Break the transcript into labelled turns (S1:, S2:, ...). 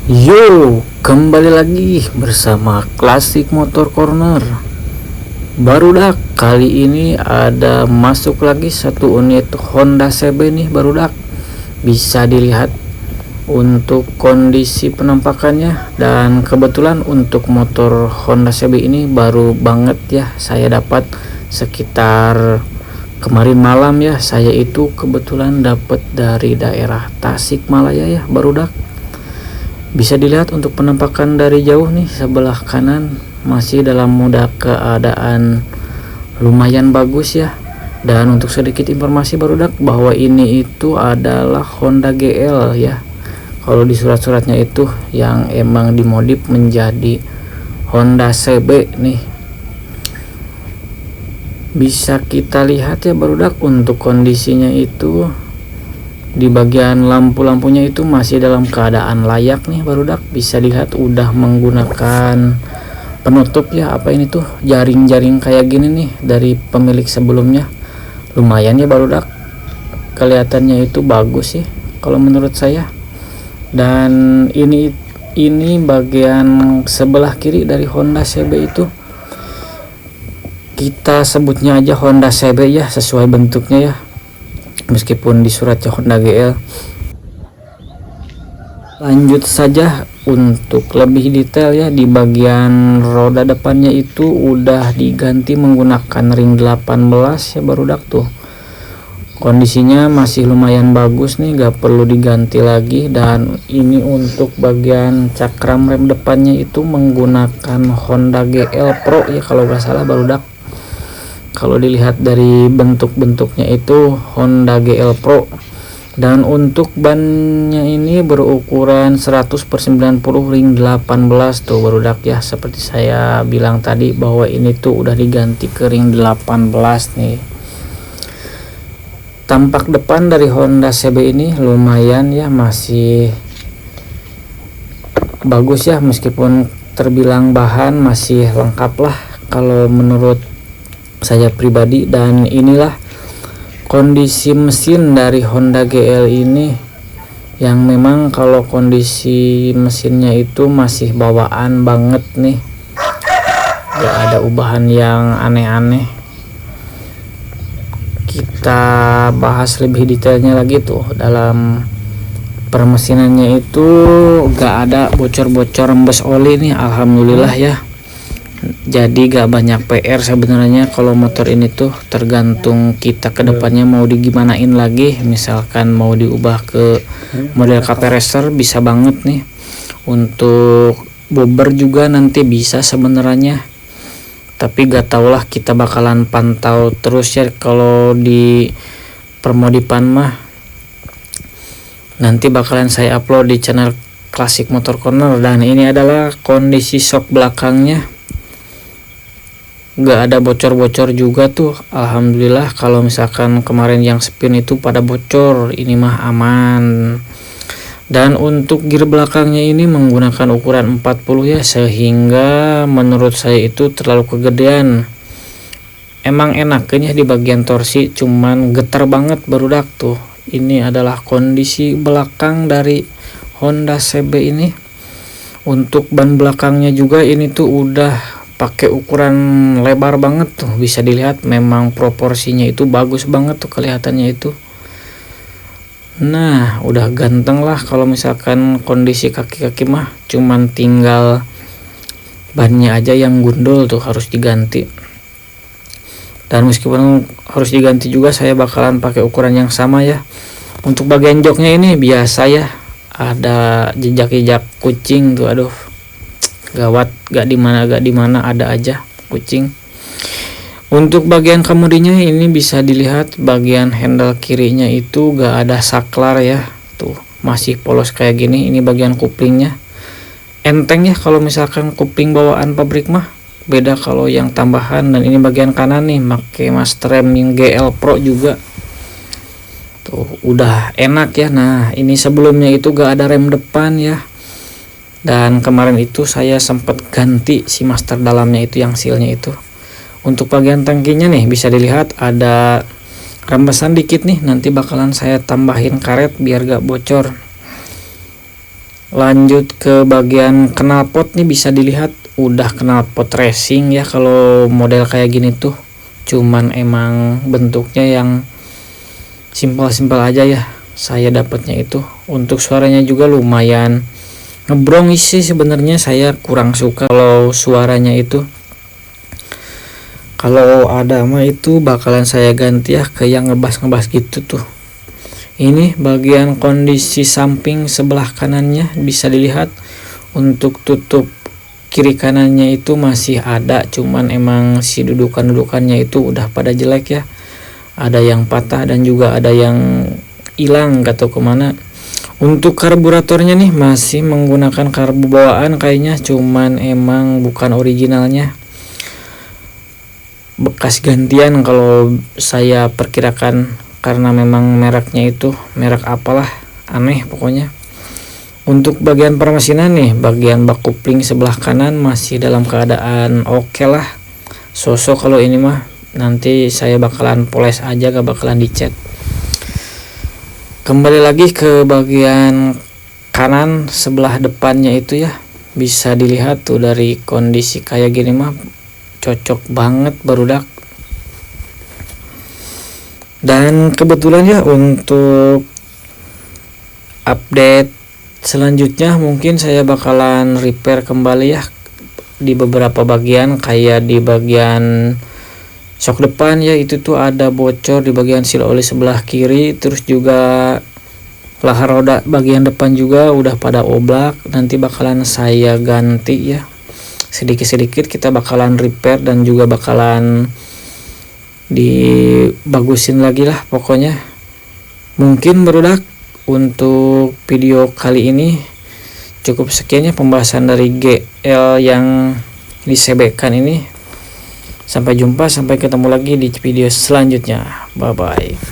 S1: Yo, kembali lagi bersama Klasik Motor Corner. Barudak, kali ini ada masuk lagi satu unit Honda CB nih barudak. Bisa dilihat untuk kondisi penampakannya, dan kebetulan untuk motor Honda CB ini baru banget ya saya dapat sekitar kemarin malam ya. Saya itu kebetulan dapat dari daerah Tasikmalaya ya barudak. Bisa dilihat untuk penampakan dari jauh nih, sebelah kanan masih dalam keadaan lumayan bagus ya. Dan untuk sedikit informasi barudak, bahwa ini itu adalah Honda GL ya. Kalau di surat-suratnya itu yang emang dimodif menjadi Honda CB nih. Bisa kita lihat ya barudak, untuk kondisinya itu di bagian lampu-lampunya itu masih dalam keadaan layak nih barudak. Bisa dilihat udah menggunakan penutup ya, apa ini tuh, jaring-jaring kayak gini nih dari pemilik sebelumnya. Lumayan ya barudak, kelihatannya itu bagus sih kalau menurut saya. Dan ini bagian sebelah kiri dari Honda CB itu, kita sebutnya aja Honda CB ya, sesuai bentuknya ya, meskipun di suratnya Honda GL. Lanjut saja untuk lebih detail ya, di bagian roda depannya itu udah diganti menggunakan ring 18 ya barudak tuh. Kondisinya masih lumayan bagus nih, gak perlu diganti lagi. Dan ini untuk bagian cakram rem depannya itu menggunakan Honda GL Pro ya kalau gak salah barudak. Kalau dilihat dari bentuk-bentuknya itu Honda GL Pro. Dan untuk bannya ini berukuran 100/90 ring 18 tuh barudak ya. Seperti saya bilang tadi bahwa ini tuh udah diganti ke ring 18 nih. Tampak depan dari Honda CB ini lumayan ya, masih bagus ya, meskipun terbilang bahan masih lengkap lah kalau menurut saya pribadi. Dan inilah kondisi mesin dari Honda GL ini, yang memang kalau kondisi mesinnya itu masih bawaan banget nih, gak ada ubahan yang aneh-aneh. Kita bahas lebih detailnya lagi tuh. Dalam permesinannya itu gak ada bocor-bocor rembes oli nih, alhamdulillah ya. Jadi gak banyak PR sebenarnya kalau motor ini tuh, tergantung kita kedepannya mau digimanain lagi. Misalkan mau diubah ke model KP Racer bisa banget nih. Untuk bobber juga nanti bisa sebenarnya, tapi gak tau lah, kita bakalan pantau terus ya. Kalau di permodifan mah nanti bakalan saya upload di channel Klasik Motor Corner. Dan ini adalah kondisi shock belakangnya, gak ada bocor-bocor juga tuh, alhamdulillah. Kalau misalkan kemarin yang spin itu pada bocor, ini mah aman. Dan untuk gear belakangnya ini menggunakan ukuran 40 ya, sehingga menurut saya itu terlalu kegedean. Emang enaknya di bagian torsi, cuman getar banget barudak tuh. Ini adalah kondisi belakang dari Honda CB ini. Untuk ban belakangnya juga ini tuh udah pakai ukuran lebar banget tuh, bisa dilihat memang proporsinya itu bagus banget tuh kelihatannya itu. Nah, udah ganteng lah. Kalau misalkan kondisi kaki-kaki mah cuman tinggal bannya aja yang gundul tuh, harus diganti. Dan meskipun harus diganti juga, saya bakalan pakai ukuran yang sama ya. Untuk bagian joknya ini biasa ya, ada jejak-jejak kucing tuh, aduh gawat, gak dimana ada aja kucing. Untuk bagian kemudinya ini bisa dilihat bagian handle kirinya itu gak ada saklar ya, tuh masih polos kayak gini. Ini bagian kuplingnya enteng ya, kalau misalkan kupling bawaan pabrik mah beda kalau yang tambahan. Dan ini bagian kanan nih pakai master rem yang GL Pro juga tuh, udah enak ya. Nah, ini sebelumnya itu gak ada rem depan ya, dan kemarin itu saya sempat ganti si master dalamnya itu, yang sealnya itu. Untuk bagian tangkinya nih bisa dilihat ada rembesan dikit nih, nanti bakalan saya tambahin karet biar gak bocor. Lanjut ke bagian knalpot nih, bisa dilihat udah knalpot racing ya kalau model kayak gini tuh, cuman emang bentuknya yang simpel-simpel aja ya saya dapatnya itu. Untuk suaranya juga lumayan ngebrong sih sebenarnya, saya kurang suka kalau suaranya itu. Kalau ada mah itu bakalan saya ganti ya ke yang ngebas-ngebas gitu tuh. Ini bagian kondisi samping sebelah kanannya bisa dilihat, untuk tutup kiri kanannya itu masih ada, cuman emang si dudukannya itu udah pada jelek ya, ada yang patah dan juga ada yang hilang gak tau kemana. Untuk karburatornya nih masih menggunakan karbu bawaan kayaknya, cuman emang bukan originalnya, bekas gantian kalau saya perkirakan, karena memang mereknya itu merek apalah, aneh pokoknya. Untuk bagian permesinan nih, bagian bak kopling sebelah kanan masih dalam keadaan oke lah. Sosok kalau ini mah nanti saya bakalan poles aja, gak bakalan dicat. Kembali lagi ke bagian kanan sebelah depannya itu ya, bisa dilihat tuh dari kondisi kayak gini mah cocok banget barudak. Dan kebetulan ya untuk update selanjutnya mungkin saya bakalan repair kembali ya di beberapa bagian, kayak di bagian shock depan ya, itu tuh ada bocor di bagian seal oli sebelah kiri, terus juga lahar roda bagian depan juga udah pada oblak, nanti bakalan saya ganti ya, sedikit-sedikit kita bakalan repair dan juga bakalan dibagusin lagi lah pokoknya. Mungkin barudak untuk video kali ini cukup sekian ya pembahasan dari GL yang disebekan ini. Sampai jumpa, sampai ketemu lagi di video selanjutnya. Bye bye.